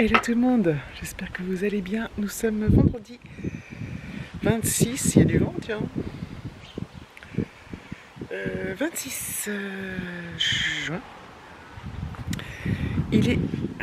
Hello tout le monde, j'espère que vous allez bien. Nous sommes vendredi 26, il y a du vent, tiens. 26 juin. Il est...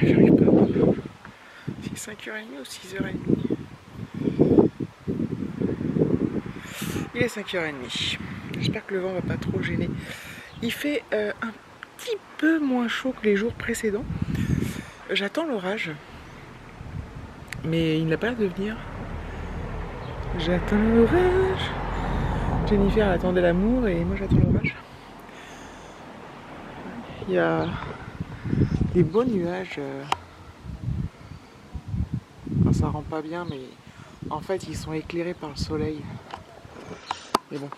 j'arrive pas. C'est 5h30 ou 6h30. Il est 5h30. J'espère que le vent va pas trop gêner. Il fait un petit peu moins chaud que les jours précédents. J'attends l'orage. Mais il n'a pas l'air de venir. J'attends l'orage. Jennifer attendait l'amour et moi j'attends l'orage. Il y a des beaux nuages. Enfin, ça rend pas bien, mais en fait ils sont éclairés par le soleil. Mais bon,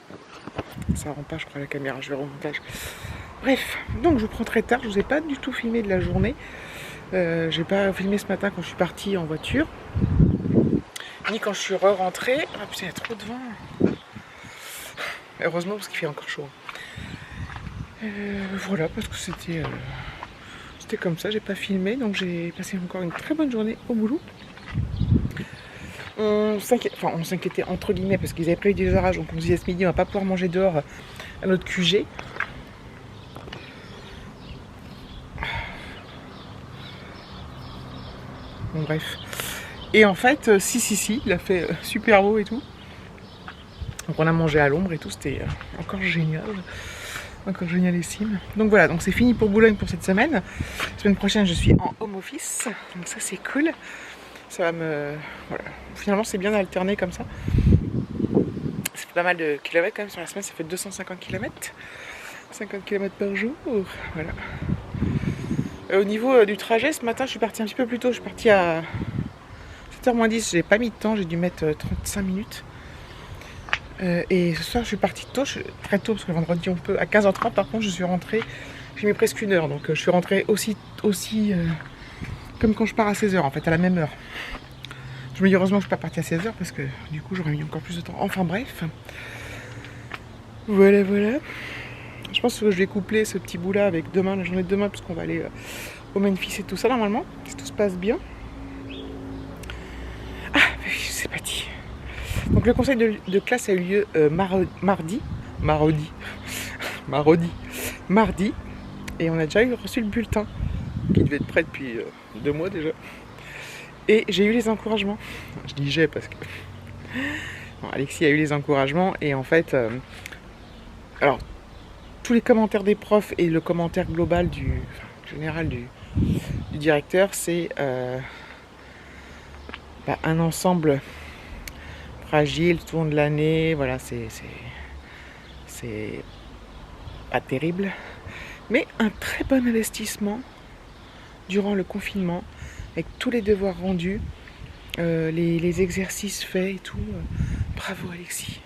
ça rend pas, je crois, la caméra. Je vais au montage. Bref, donc je vous prends très tard. Je vous ai pas du tout filmé de la journée. J'ai pas filmé ce matin quand je suis partie en voiture. Ni quand je suis re-rentrée. Ah putain, il y a trop de vent. Heureusement parce qu'il fait encore chaud. Voilà, parce que c'était comme ça, j'ai pas filmé, donc j'ai passé encore une très bonne journée au boulot. On s'inquiétait entre guillemets parce qu'ils avaient prévu des orages, donc on se disait ce midi on va pas pouvoir manger dehors à notre QG. Bon bref. Et en fait, si, il a fait super beau et tout. Donc on a mangé à l'ombre et tout, c'était encore génial. Encore génialissime. Donc voilà, donc c'est fini pour Boulogne pour cette semaine. La semaine prochaine, je suis en home office. Donc ça, c'est cool. Ça va me... Voilà. Finalement, c'est bien d'alterner comme ça. Ça fait pas mal de kilomètres quand même sur la semaine. Ça fait 250 km. 50 km par jour. Voilà. Au niveau du trajet, ce matin, je suis partie un petit peu plus tôt. Je suis partie à 7h moins 10. J'ai pas mis de temps. J'ai dû mettre 35 minutes. Et ce soir je suis partie tôt, très tôt parce que le vendredi on peut, à 15h30 par contre je suis rentrée, j'ai mis presque une heure, donc je suis rentrée aussi comme quand je pars à 16h en fait, à la même heure. Je me dis heureusement que je suis pas partie à 16h parce que du coup j'aurais mis encore plus de temps. Enfin bref, voilà. Je pense que je vais coupler ce petit bout là avec demain, la journée de demain, parce qu'on va aller au Memphis et tout ça normalement, si tout se passe bien. Ah, c'est pas dit. Donc le conseil de classe a eu lieu mardi, et on a déjà reçu le bulletin, qui devait être prêt depuis 2 mois déjà. Et j'ai eu les encouragements. Je dis j'ai parce que... Bon, Alexis a eu les encouragements, et en fait... alors, tous les commentaires des profs et le commentaire global général du directeur, c'est un ensemble... fragile tout au long de l'année, voilà, c'est pas terrible, mais un très bon investissement durant le confinement, avec tous les devoirs rendus, les exercices faits et tout. Bravo Alexis.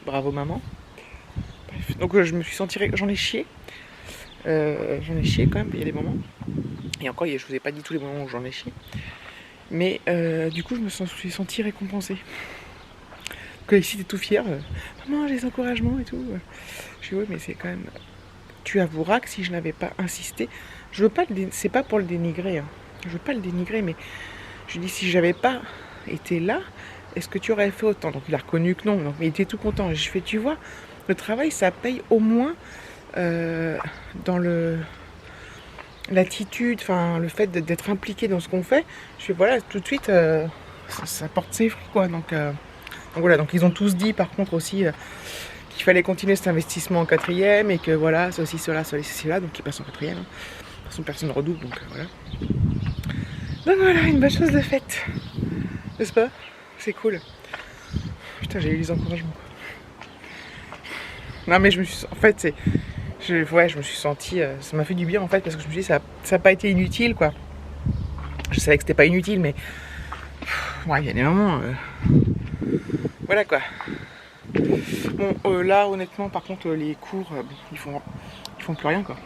Bravo maman. Bref, donc je me suis sentie, j'en ai chié quand même, il y a des moments, et encore je vous ai pas dit tous les moments où j'en ai chié. Mais du coup, je me suis sentie récompensée. Donc Alexis était tout fier. Maman, les encouragements et tout. Je dis oui, mais c'est quand même... Tu avoueras que si je n'avais pas insisté, je veux pas c'est pas pour le dénigrer. Hein. Je veux pas le dénigrer, mais je dis si j'avais pas été là, est-ce que tu aurais fait autant? Donc il a reconnu que non. Donc, mais il était tout content. Et je fais, tu vois, le travail, ça paye au moins dans l'attitude, enfin le fait d'être impliqué dans ce qu'on fait. Je fais voilà, tout de suite ça porte ses fruits quoi. Donc voilà, donc ils ont tous dit par contre aussi qu'il fallait continuer cet investissement en 4e, et que voilà, ceci, cela, donc ils passent en 4e. De toute façon personne ne redouble, donc voilà. Donc voilà, une bonne chose de faite. N'est-ce pas? C'est cool. Putain, j'ai eu les encouragements. Non mais je me suis... En fait, je me suis sentie... ça m'a fait du bien en fait, parce que je me suis dit ça n'a pas été inutile quoi. Je savais que c'était pas inutile, mais... Ouais, il y a des moments... Voilà quoi. Bon, là honnêtement, par contre, les cours, ils font plus rien quoi.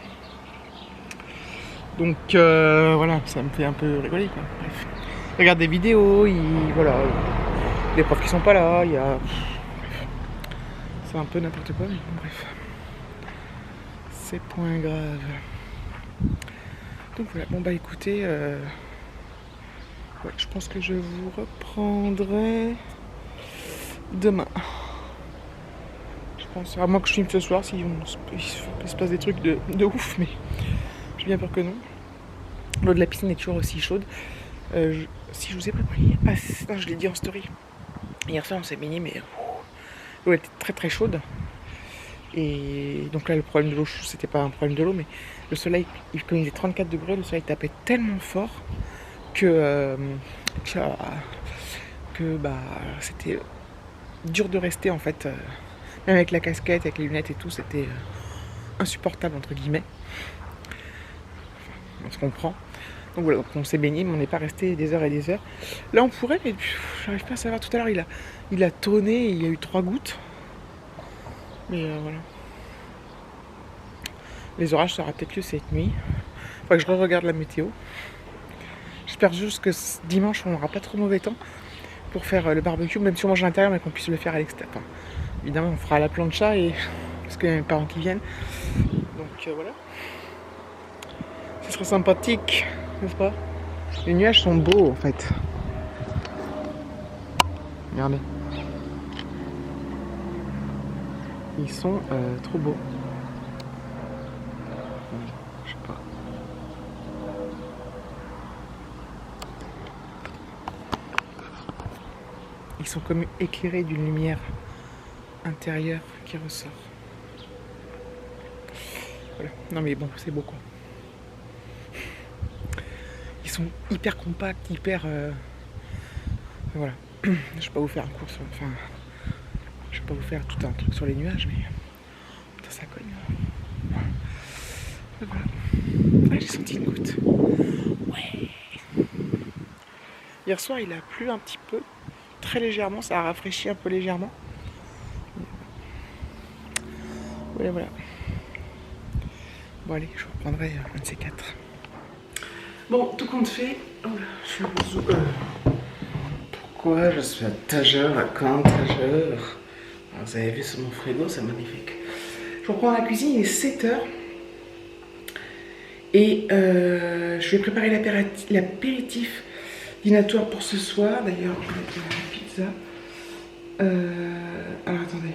Donc voilà, ça me fait un peu rigoler quoi. Bref. Je regarde des vidéos, voilà. Des profs qui sont pas là, il y a... C'est un peu n'importe quoi, mais bon, bref. C'est point grave. Donc voilà, bon bah écoutez, ouais, je pense que je vous reprendrai demain. Je pense, à moins que je filme ce soir, si il se passe des trucs de ouf, mais j'ai bien peur que non. L'eau de la piscine est toujours aussi chaude. Si je vous ai pas pris, non, je l'ai dit en story. Hier soir on s'est baigné, mais l'eau était très très chaude. Et donc là le problème de l'eau, c'était pas un problème de l'eau, mais le soleil, comme il faisait 34 degrés, le soleil tapait tellement fort que bah c'était dur de rester en fait. Même avec la casquette, avec les lunettes et tout, c'était insupportable entre guillemets. On se comprend. Donc voilà, donc on s'est baigné, mais on n'est pas resté des heures et des heures. Là on pourrait, mais j'arrive pas à savoir. Tout à l'heure il a tonné, il y a eu 3 gouttes. Mais voilà. Les orages, ça aura peut-être lieu cette nuit. Faudra que je re-regarde la météo. J'espère juste que dimanche on n'aura pas trop mauvais temps pour faire le barbecue, même si on mange à l'intérieur, mais qu'on puisse le faire à l'extérieur. Enfin, évidemment on fera à la plancha et parce qu'il y a mes parents qui viennent. Donc voilà. Ce serait sympathique, n'est-ce pas? Les nuages sont beaux en fait. Regardez. Ils sont trop beaux. Je sais pas. Ils sont comme éclairés d'une lumière intérieure qui ressort. Voilà. Non mais bon, c'est beau quoi. Ils sont hyper compacts, hyper... Voilà. Je vais pas vous faire un cours sur... Enfin... Je vais pas vous faire tout un truc sur les nuages, mais... Putain, ça cogne. Voilà. Ah, j'ai senti une goutte. Ouais. Hier soir, il a plu un petit peu. Très légèrement, ça a rafraîchi un peu légèrement. Voilà, voilà. Bon allez, je reprendrai un de ces 4. Bon, tout compte fait. Oh là, je suis pourquoi je suis à tageur, à quand tageur? Alors, vous avez vu sur mon frigo, c'est magnifique. Je reprends la cuisine, il est 7h. Et je vais préparer l'apéritif dînatoire pour ce soir. D'ailleurs, je vais mettre la pizza. Alors attendez.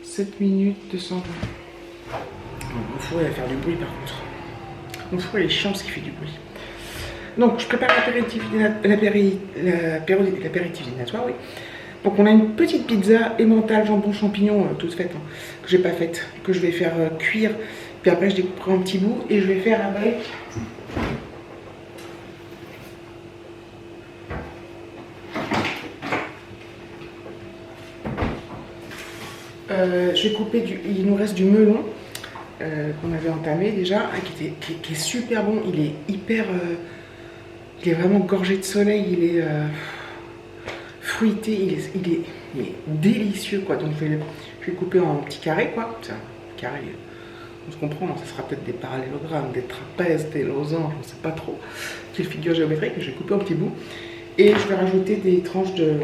7 minutes 220. Mon four il va faire du bruit par contre. Mon four il est chiant parce qu'il fait du bruit. Donc je prépare l'apéritif dînatoire, oui. Donc on a une petite pizza emmental jambon champignon toute faite, hein, que j'ai pas faite, que je vais faire cuire. Puis après je découperai en petits bouts et je vais faire avec je vais couper il nous reste du melon qu'on avait entamé déjà, qui est super bon. Il est hyper, il est vraiment gorgé de soleil. Il est fruité, il est délicieux quoi. Donc je vais couper en petits carrés quoi. C'est un carré, on se comprend, ça sera peut-être des parallélogrammes, des trapèzes, des losanges, on ne sait pas trop quelle figure géométrique. Je vais couper en petits bouts et je vais rajouter des tranches de,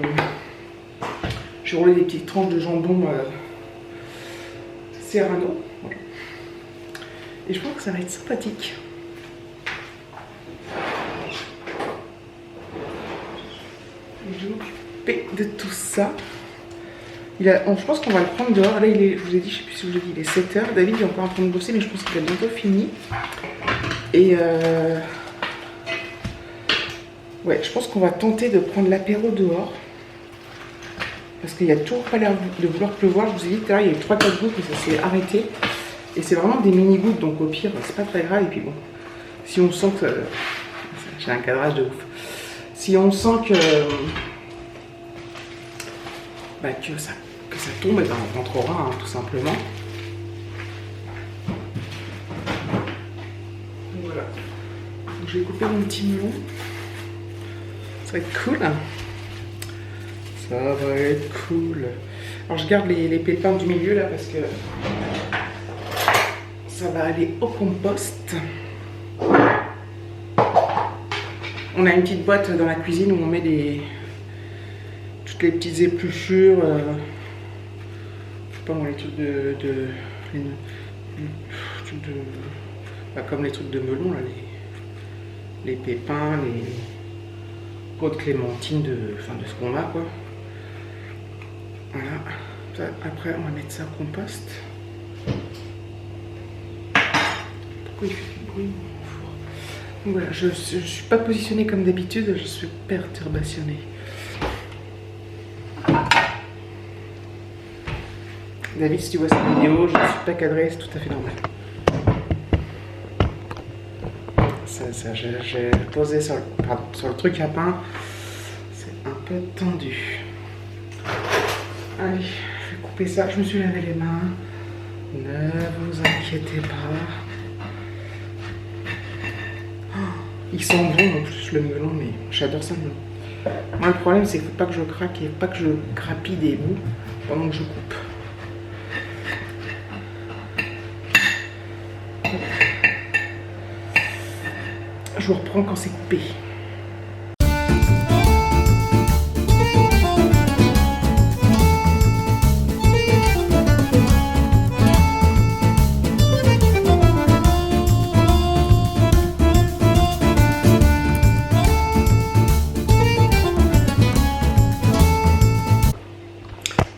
je vais rouler des petites tranches de jambon serrano. Voilà. Et je pense que ça va être sympathique. Je vais m'occuper de tout ça. Je pense qu'on va le prendre dehors. Là, je vous ai dit, je sais plus si je vous ai dit, il est 7h. David il est encore en train de bosser, mais je pense qu'il a bientôt fini. Et ouais, je pense qu'on va tenter de prendre l'apéro dehors. Parce qu'il n'y a toujours pas l'air de vouloir pleuvoir. Je vous ai dit tout à l'heure, il y a eu 3-4 gouttes, mais ça s'est arrêté. Et c'est vraiment des mini-gouttes, donc au pire, c'est pas très grave. Et puis bon, si on sent que... J'ai un cadrage de ouf. Si on sent que... Bah, que ça tombe, et ben on rentrera, hein, tout simplement. Donc voilà. Donc, je vais couper mon petit melon. Ça va être cool. Ça va être cool. Alors je garde les pépins du milieu là parce que ça va aller au compost. On a une petite boîte dans la cuisine où on met toutes les petites épluchures, je sais pas moi, les trucs Pas comme les trucs de melon, là, les pépins, les pots de clémentine, de ce qu'on a, quoi. Voilà. Ça, après, on va mettre ça au compost. Pourquoi il fait du bruit? Donc voilà, je suis pas positionnée comme d'habitude, je suis perturbationnée. David, si tu vois cette vidéo, je ne suis pas cadrée, c'est tout à fait normal. J'ai posé sur le truc à pain, c'est un peu tendu. Allez, je vais couper ça, je me suis lavé les mains. Ne vous inquiétez pas. Oh, ils sont bons en plus le melon, mais j'adore ça le melon. Moi le problème c'est qu'il ne faut pas que je craque et pas que je grappille des bouts pendant que je coupe. Je vous reprends quand c'est coupé.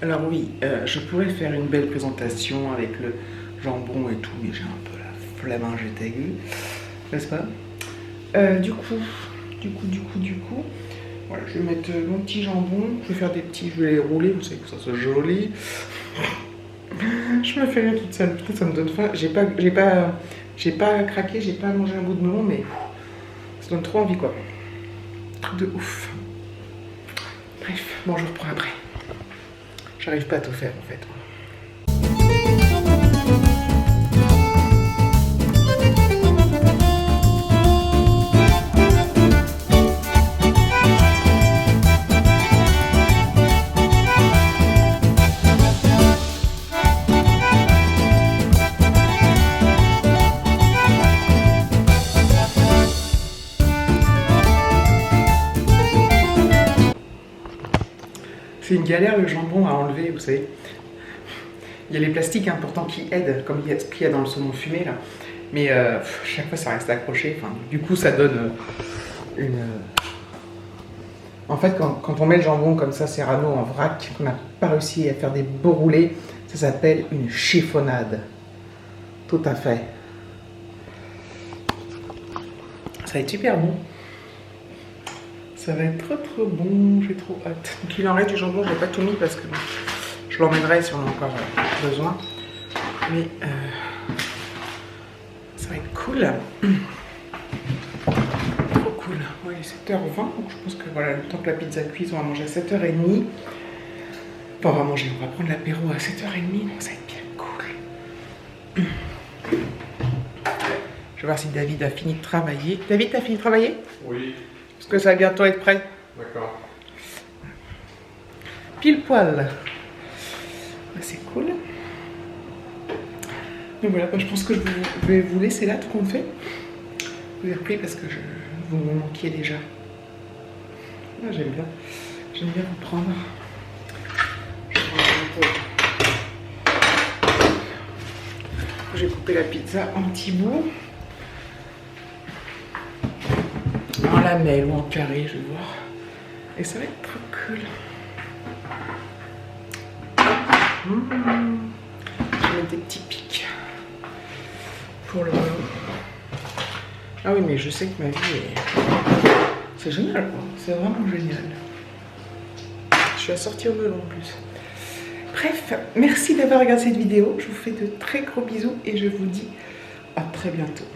Alors oui, je pourrais faire une belle présentation avec le jambon et tout, mais j'ai un peu la flamingette aiguë, n'est-ce pas? Du coup, voilà, je vais mettre mon petit jambon, je vais faire des petits, je vais les rouler, vous savez que ça soit joli. Je me fais rien toute seule, putain ça me donne faim, j'ai pas craqué, j'ai pas mangé un bout de melon, mais ça donne trop envie quoi. Truc de ouf. Bref, bon je reprends après. J'arrive pas à tout faire en fait. C'est une galère le jambon à enlever, vous savez. Il y a les plastiques importants qui aident, comme il y a ce qu'il y a dans le saumon fumé là. Mais chaque fois ça reste accroché. Enfin, du coup ça donne une... En fait quand on met le jambon comme ça, serrano en vrac, qu'on n'a pas réussi à faire des beaux roulés, ça s'appelle une chiffonnade. Tout à fait. Ça va être super bon. Ça va être trop bon, j'ai trop hâte. Donc il en reste du jambon, je n'ai pas tout mis parce que je l'emmènerai si on a encore besoin. Mais ça va être cool. Trop cool. Ouais, il est 7h20, donc je pense que voilà, le temps que la pizza cuise, on va manger à 7h30. Enfin, on va prendre l'apéro à 7h30, donc ça va être bien cool. Je vais voir si David a fini de travailler. David, t'as fini de travailler? Oui. Parce que ça va bientôt être prêt. D'accord. Pile poil. C'est cool. Donc voilà, je pense que je vais vous laisser là, tout compte fait. Je vous ai repris parce que vous me manquiez déjà. Ah, j'aime bien vous prendre. J'ai coupé la pizza en petits bouts. En lamelles ou en carré, je vais voir. Et ça va être trop cool. Je vais mettre des petits pics pour le melon. Ah oui, mais je sais que ma vie est... C'est génial, quoi. C'est vraiment génial. Je suis assortie au melon en plus. Bref, merci d'avoir regardé cette vidéo. Je vous fais de très gros bisous et je vous dis à très bientôt.